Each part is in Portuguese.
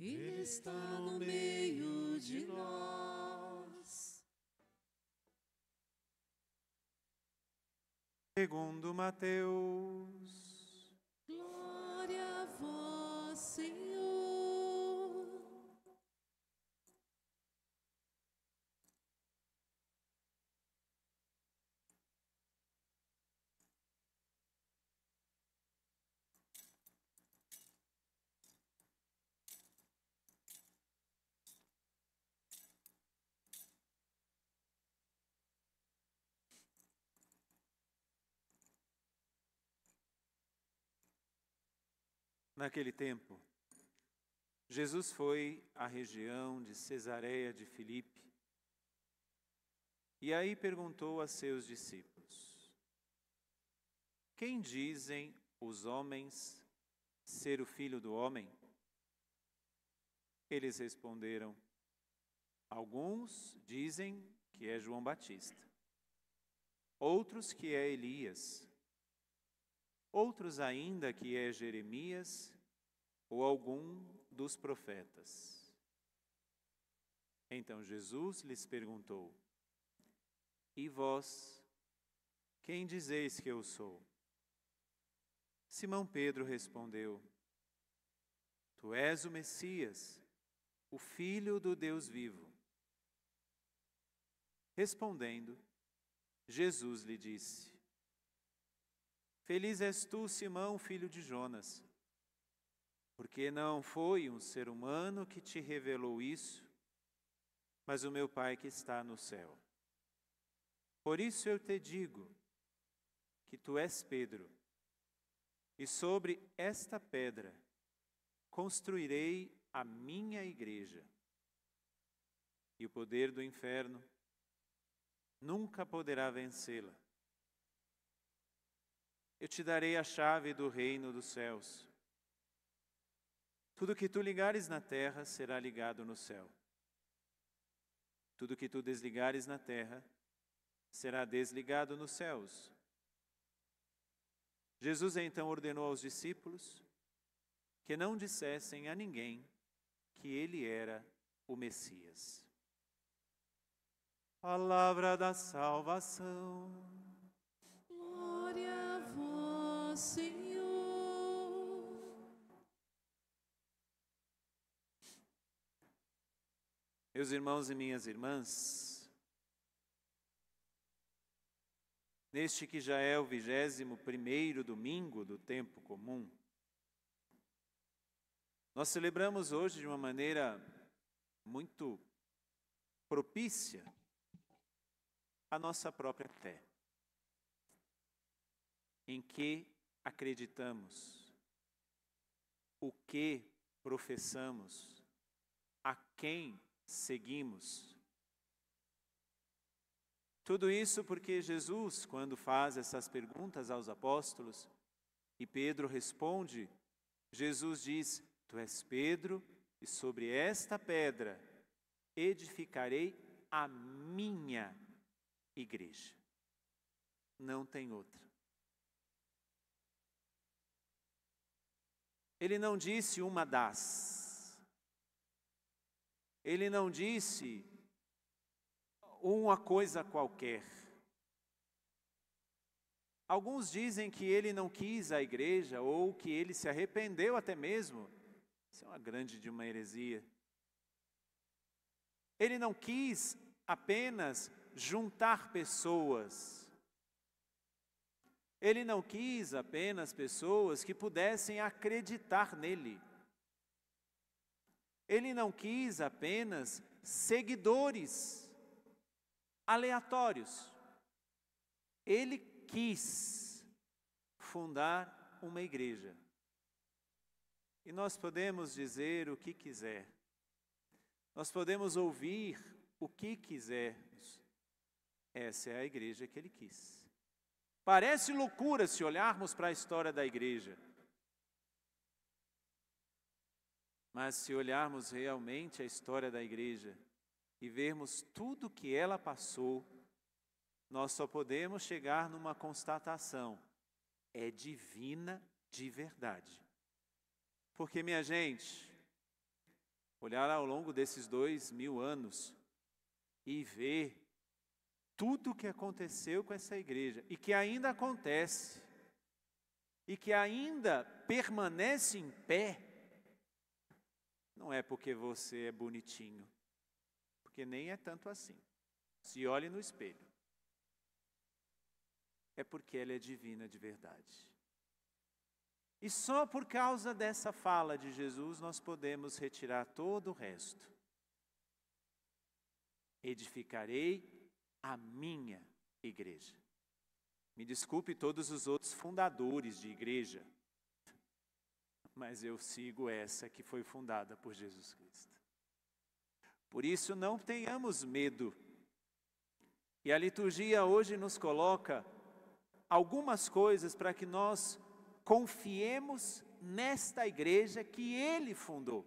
Ele está no meio de nós. Segundo Mateus. Glória a vós, Senhor. Naquele tempo, Jesus foi à região de Cesareia de Filipe e aí perguntou a seus discípulos: Quem dizem os homens ser o Filho do Homem? Eles responderam: Alguns dizem que é João Batista, outros que é Elias, outros ainda que é Jeremias ou algum dos profetas. Então Jesus lhes perguntou: E vós, quem dizeis que eu sou? Simão Pedro respondeu: Tu és o Messias, o Filho do Deus vivo. Respondendo, Jesus lhe disse: Feliz és tu, Simão, filho de Jonas, porque não foi um ser humano que te revelou isso, mas o meu Pai que está no céu. Por isso eu te digo que tu és Pedro, e sobre esta pedra construirei a minha igreja, e o poder do inferno nunca poderá vencê-la. Eu te darei a chave do reino dos céus. Tudo que tu ligares na terra será ligado no céu. Tudo que tu desligares na terra será desligado nos céus. Jesus então ordenou aos discípulos que não dissessem a ninguém que ele era o Messias. Palavra da salvação. Glória a vós, Senhor. Meus irmãos e minhas irmãs, neste que já é o 21º domingo do tempo comum, nós celebramos hoje de uma maneira muito propícia a nossa própria fé. Em que acreditamos, o que professamos, a quem seguimos. Tudo isso porque Jesus, quando faz essas perguntas aos apóstolos, e Pedro responde, Jesus diz: Tu és Pedro, e sobre esta pedra edificarei a minha igreja. Não tem outra. Ele não disse uma das. Ele não disse uma coisa qualquer. Alguns dizem que ele não quis a igreja ou que ele se arrependeu até mesmo. Isso é uma grande de uma heresia. Ele não quis apenas juntar pessoas. Ele não quis apenas pessoas que pudessem acreditar nele. Ele não quis apenas seguidores aleatórios. Ele quis fundar uma igreja. E nós podemos dizer o que quiser. Nós podemos ouvir o que quisermos. Essa é a igreja que ele quis. Parece loucura se olharmos para a história da igreja. Mas se olharmos realmente a história da igreja e vermos tudo que ela passou, nós só podemos chegar numa constatação: é divina de verdade. Porque, minha gente, olhar ao longo desses 2000 anos e ver tudo o que aconteceu com essa igreja e que ainda acontece e que ainda permanece em pé, não é porque você é bonitinho, porque nem é tanto assim. Se olhe no espelho. É porque ela é divina de verdade. E só por causa dessa fala de Jesus nós podemos retirar todo o resto. Edificarei a minha igreja. Me desculpe todos os outros fundadores de igreja, mas eu sigo essa que foi fundada por Jesus Cristo. Por isso não tenhamos medo. E a liturgia hoje nos coloca algumas coisas para que nós confiemos nesta igreja que ele fundou.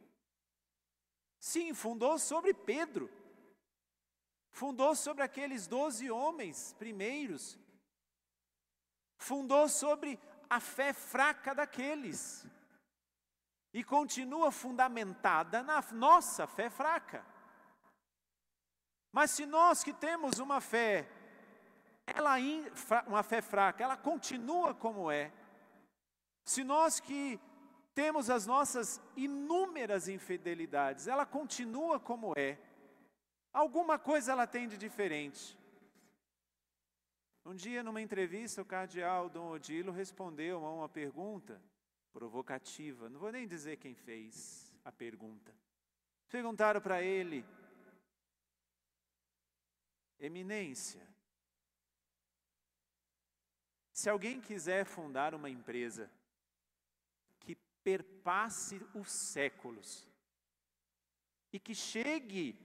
Sim, fundou sobre Pedro. Fundou sobre aqueles 12 homens primeiros. Fundou sobre a fé fraca daqueles. E continua fundamentada na nossa fé fraca. Mas se nós que temos uma fé, uma fé fraca, ela continua como é. Se nós que temos as nossas inúmeras infidelidades, ela continua como é. Alguma coisa ela tem de diferente. Um dia, numa entrevista, o cardeal Dom Odilo respondeu a uma pergunta provocativa. Não vou nem dizer quem fez a pergunta. Perguntaram para ele: Eminência, se alguém quiser fundar uma empresa que perpasse os séculos e que chegue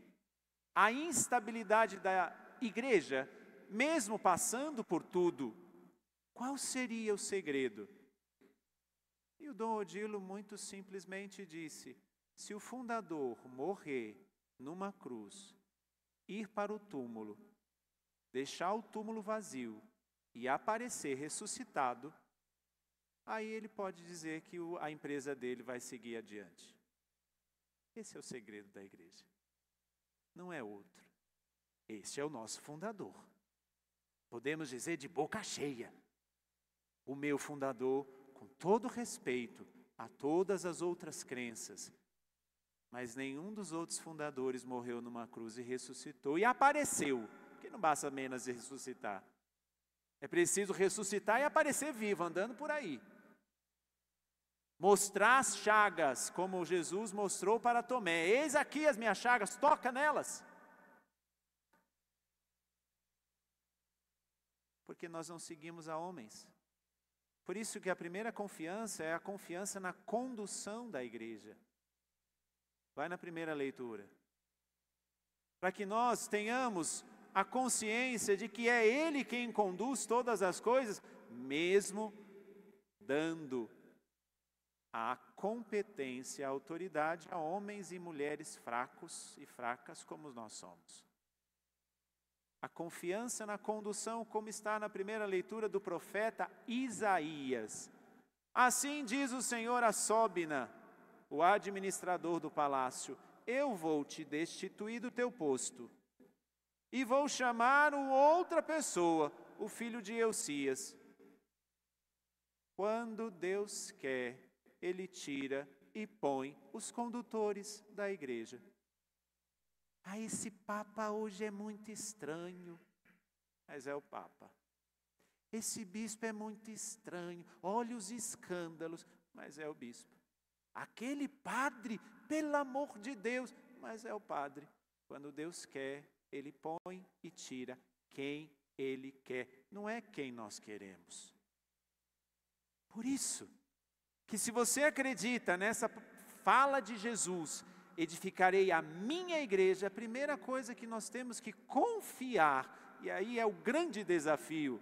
à instabilidade da igreja, mesmo passando por tudo, qual seria o segredo? E o Dom Odilo muito simplesmente disse: se o fundador morrer numa cruz, ir para o túmulo, deixar o túmulo vazio e aparecer ressuscitado, aí ele pode dizer que a empresa dele vai seguir adiante. Esse é o segredo da igreja. Não é outro. Este é o nosso fundador. Podemos dizer de boca cheia: o meu fundador, com todo respeito a todas as outras crenças, mas nenhum dos outros fundadores morreu numa cruz e ressuscitou e apareceu, porque não basta apenas ressuscitar. É preciso ressuscitar e aparecer vivo, andando por aí. Mostrar as chagas, como Jesus mostrou para Tomé. Eis aqui as minhas chagas, toca nelas. Porque nós não seguimos a homens. Por isso que a primeira confiança é a confiança na condução da igreja. Vai na primeira leitura. Para que nós tenhamos a consciência de que é Ele quem conduz todas as coisas, mesmo dando a competência, a autoridade a homens e mulheres fracos e fracas como nós somos. A confiança na condução, como está na primeira leitura do profeta Isaías. Assim diz o Senhor a Sóbina, o administrador do palácio: eu vou te destituir do teu posto, e vou chamar outra pessoa, o filho de Eucias. Quando Deus quer, Ele tira e põe os condutores da igreja. Ah, esse Papa hoje é muito estranho. Mas é o Papa. Esse bispo é muito estranho. Olha os escândalos. Mas é o bispo. Aquele padre, pelo amor de Deus. Mas é o padre. Quando Deus quer, Ele põe e tira quem Ele quer. Não é quem nós queremos. Por isso, que se você acredita nessa fala de Jesus, edificarei a minha igreja, a primeira coisa que nós temos que confiar, e aí é o grande desafio,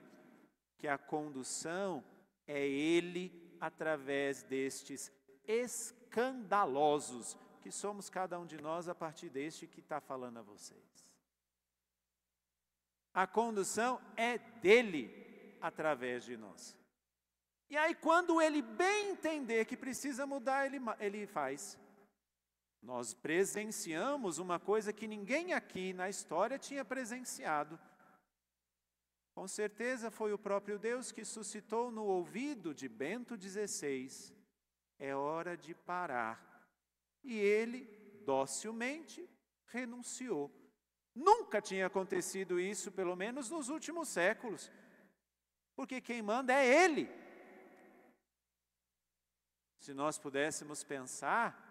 que a condução é Ele através destes escandalosos, que somos cada um de nós a partir deste que está falando a vocês. A condução é dele através de nós. E aí quando ele bem entender que precisa mudar, ele faz. Nós presenciamos uma coisa que ninguém aqui na história tinha presenciado. Com certeza foi o próprio Deus que suscitou no ouvido de Bento XVI: é hora de parar. E ele, docilmente, renunciou. Nunca tinha acontecido isso, pelo menos nos últimos séculos, porque quem manda é ele. Se nós pudéssemos pensar,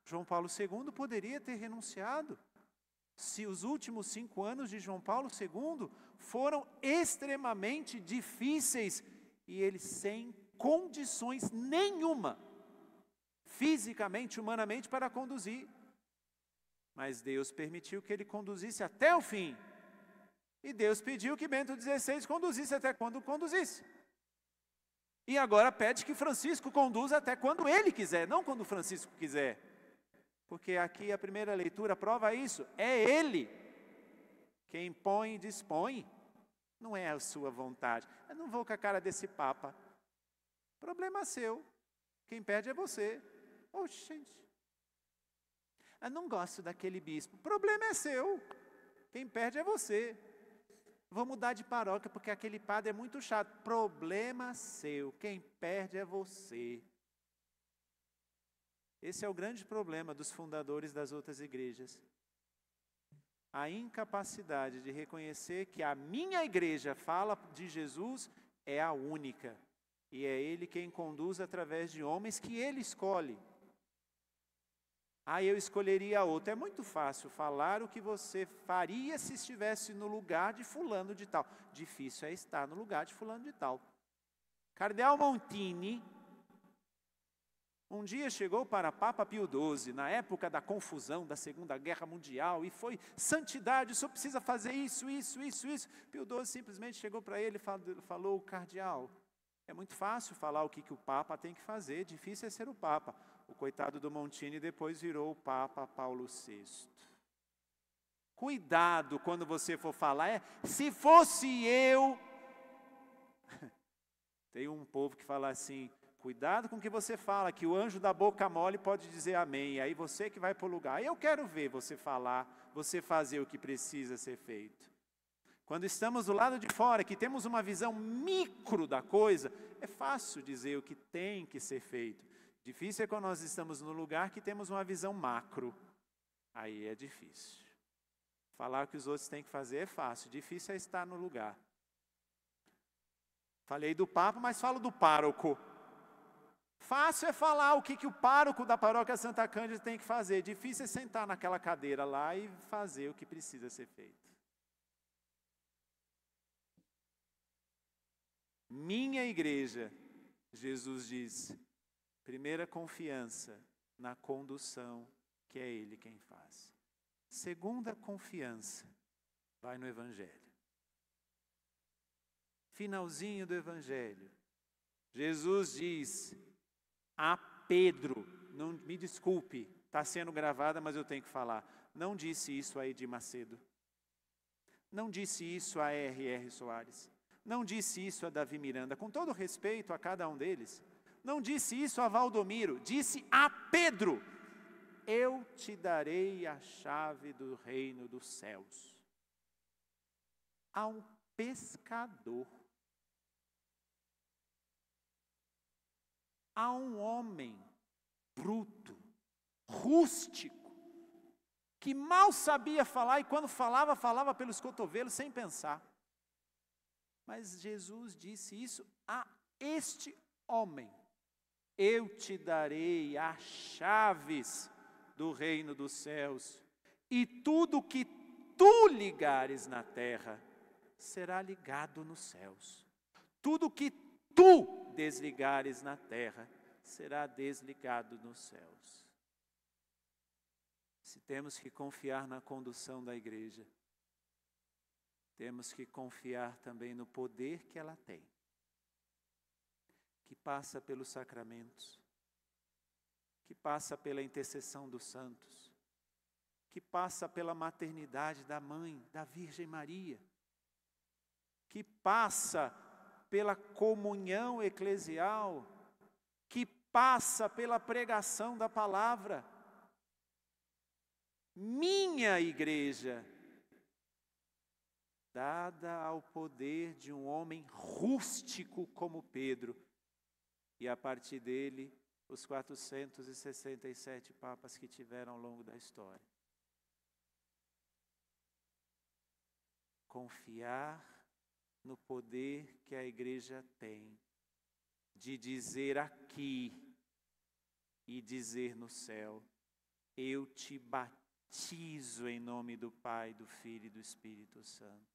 João Paulo II poderia ter renunciado. Se os últimos 5 anos de João Paulo II foram extremamente difíceis e ele sem condições nenhuma, fisicamente, humanamente, para conduzir. Mas Deus permitiu que ele conduzisse até o fim. E Deus pediu que Bento XVI conduzisse até quando conduzisse. E agora pede que Francisco conduza até quando ele quiser, não quando Francisco quiser. Porque aqui a primeira leitura prova isso. É ele quem põe e dispõe. Não é a sua vontade. Eu não vou com a cara desse Papa. Problema seu. Quem perde é você. Oxe, gente. Eu não gosto daquele bispo. Problema é seu. Quem perde é você. Vou mudar de paróquia porque aquele padre é muito chato. Problema seu. Quem perde é você. Esse é o grande problema dos fundadores das outras igrejas. A incapacidade de reconhecer que a minha igreja fala de Jesus é a única. E é Ele quem conduz através de homens que Ele escolhe. Eu escolheria outro. É muito fácil falar o que você faria se estivesse no lugar de fulano de tal. Difícil é estar no lugar de fulano de tal. Cardeal Montini um dia chegou para Papa Pio XII, na época da confusão da Segunda Guerra Mundial, e foi: santidade, o senhor precisa fazer isso. Pio XII simplesmente chegou para ele e falou: cardeal, é muito fácil falar o que o Papa tem que fazer, difícil é ser o Papa. O coitado do Montini depois virou o Papa Paulo VI. Cuidado quando você for falar, se fosse eu... Tem um povo que fala assim: cuidado com o que você fala, que o anjo da boca mole pode dizer amém, e aí você que vai para o lugar. Eu quero ver você falar, você fazer o que precisa ser feito. Quando estamos do lado de fora, que temos uma visão micro da coisa, é fácil dizer o que tem que ser feito. Difícil é quando nós estamos no lugar que temos uma visão macro. Aí é difícil. Falar o que os outros têm que fazer é fácil, difícil é estar no lugar. Falei do Papa, mas falo do pároco. Fácil é falar o que o pároco da paróquia Santa Cândida tem que fazer. Difícil é sentar naquela cadeira lá e fazer o que precisa ser feito. Minha igreja, Jesus diz, primeira confiança na condução, que é Ele quem faz. Segunda confiança, vai no Evangelho. Finalzinho do Evangelho, Jesus diz a Pedro, não me desculpe, está sendo gravada, mas eu tenho que falar. Não disse isso a Edir Macedo. Não disse isso a R.R. Soares. Não disse isso a Davi Miranda, com todo respeito a cada um deles. Não disse isso a Valdomiro, disse a Pedro: eu te darei a chave do reino dos céus. A um pescador. A um homem bruto, rústico, que mal sabia falar e quando falava, falava pelos cotovelos sem pensar. Mas Jesus disse isso a este homem: eu te darei as chaves do reino dos céus, e tudo que tu ligares na terra será ligado nos céus. Tudo que tu desligares na terra será desligado nos céus. Se temos que confiar na condução da igreja, temos que confiar também no poder que ela tem, que passa pelos sacramentos, que passa pela intercessão dos santos, que passa pela maternidade da mãe, da Virgem Maria, que passa pela comunhão eclesial, que passa pela pregação da palavra. minha igreja, dada ao poder de um homem rústico como Pedro, e a partir dele, os 467 papas que tiveram ao longo da história. Confiar no poder que a igreja tem de dizer aqui e dizer no céu: eu te batizo em nome do Pai, do Filho e do Espírito Santo.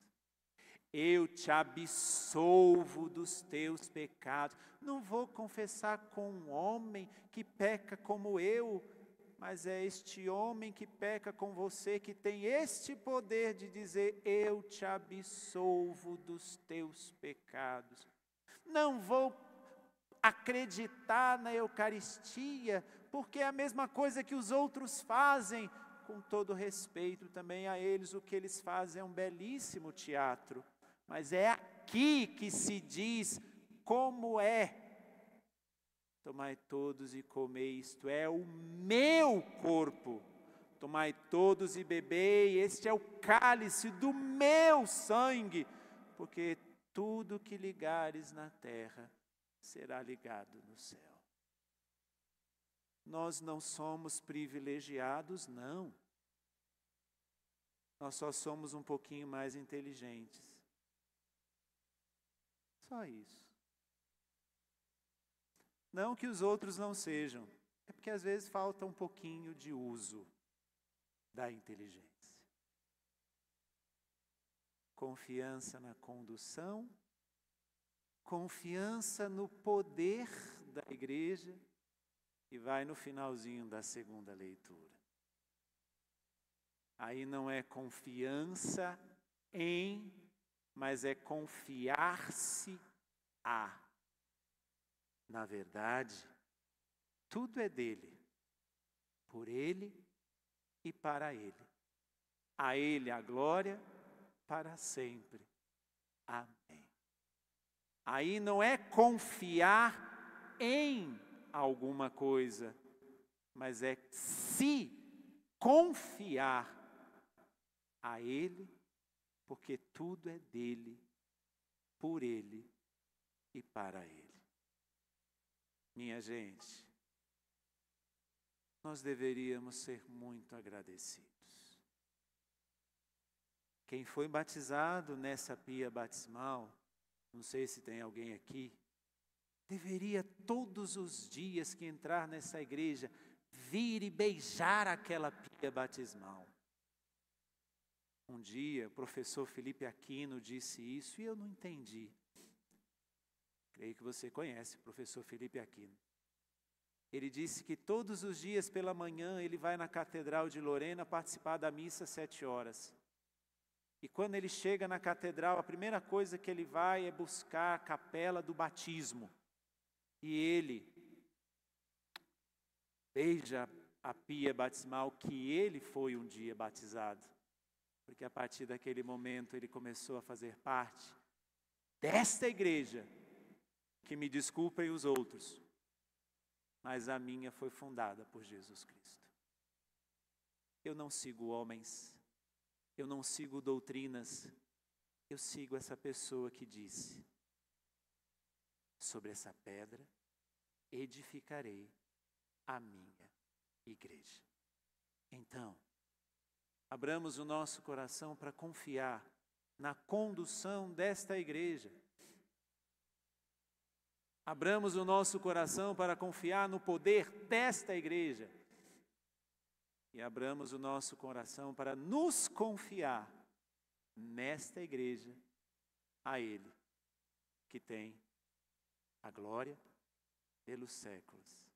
Eu te absolvo dos teus pecados. Não vou confessar com um homem que peca como eu, mas é este homem que peca com você que tem este poder de dizer: eu te absolvo dos teus pecados. Não vou acreditar na Eucaristia, porque é a mesma coisa que os outros fazem. Com todo respeito também a eles, o que eles fazem é um belíssimo teatro. Mas é aqui que se diz como é. Tomai todos e comei, isto é o meu corpo. Tomai todos e bebei, este é o cálice do meu sangue. Porque tudo que ligares na terra será ligado no céu. Nós não somos privilegiados, não. Nós só somos um pouquinho mais inteligentes. Só isso. Não que os outros não sejam, é porque às vezes falta um pouquinho de uso da inteligência. Confiança na condução, confiança no poder da igreja, e vai no finalzinho da segunda leitura. Aí não é confiança em, mas é confiar-se a. Na verdade, tudo é dele, por ele e para ele. A ele a glória para sempre. Amém. Aí não é confiar em alguma coisa, mas é se confiar a ele, porque tudo é dele, por ele e para ele. Minha gente, nós deveríamos ser muito agradecidos. Quem foi batizado nessa pia batismal, não sei se tem alguém aqui, deveria todos os dias que entrar nessa igreja, vir e beijar aquela pia batismal. Um dia o professor Felipe Aquino disse isso e eu não entendi. Creio que você conhece o professor Felipe Aquino. Ele disse que todos os dias pela manhã ele vai na Catedral de Lorena participar da missa às 7 horas. E quando ele chega na catedral, a primeira coisa que ele vai é buscar a capela do batismo. E ele beija a pia batismal que ele foi um dia batizado. Porque a partir daquele momento ele começou a fazer parte desta igreja, que me desculpem os outros, mas a minha foi fundada por Jesus Cristo. Eu não sigo homens, eu não sigo doutrinas, eu sigo essa pessoa que disse: sobre essa pedra edificarei a minha igreja. Então, abramos o nosso coração para confiar na condução desta igreja. Abramos o nosso coração para confiar no poder desta igreja. E abramos o nosso coração para nos confiar nesta igreja, a Ele, que tem a glória pelos séculos.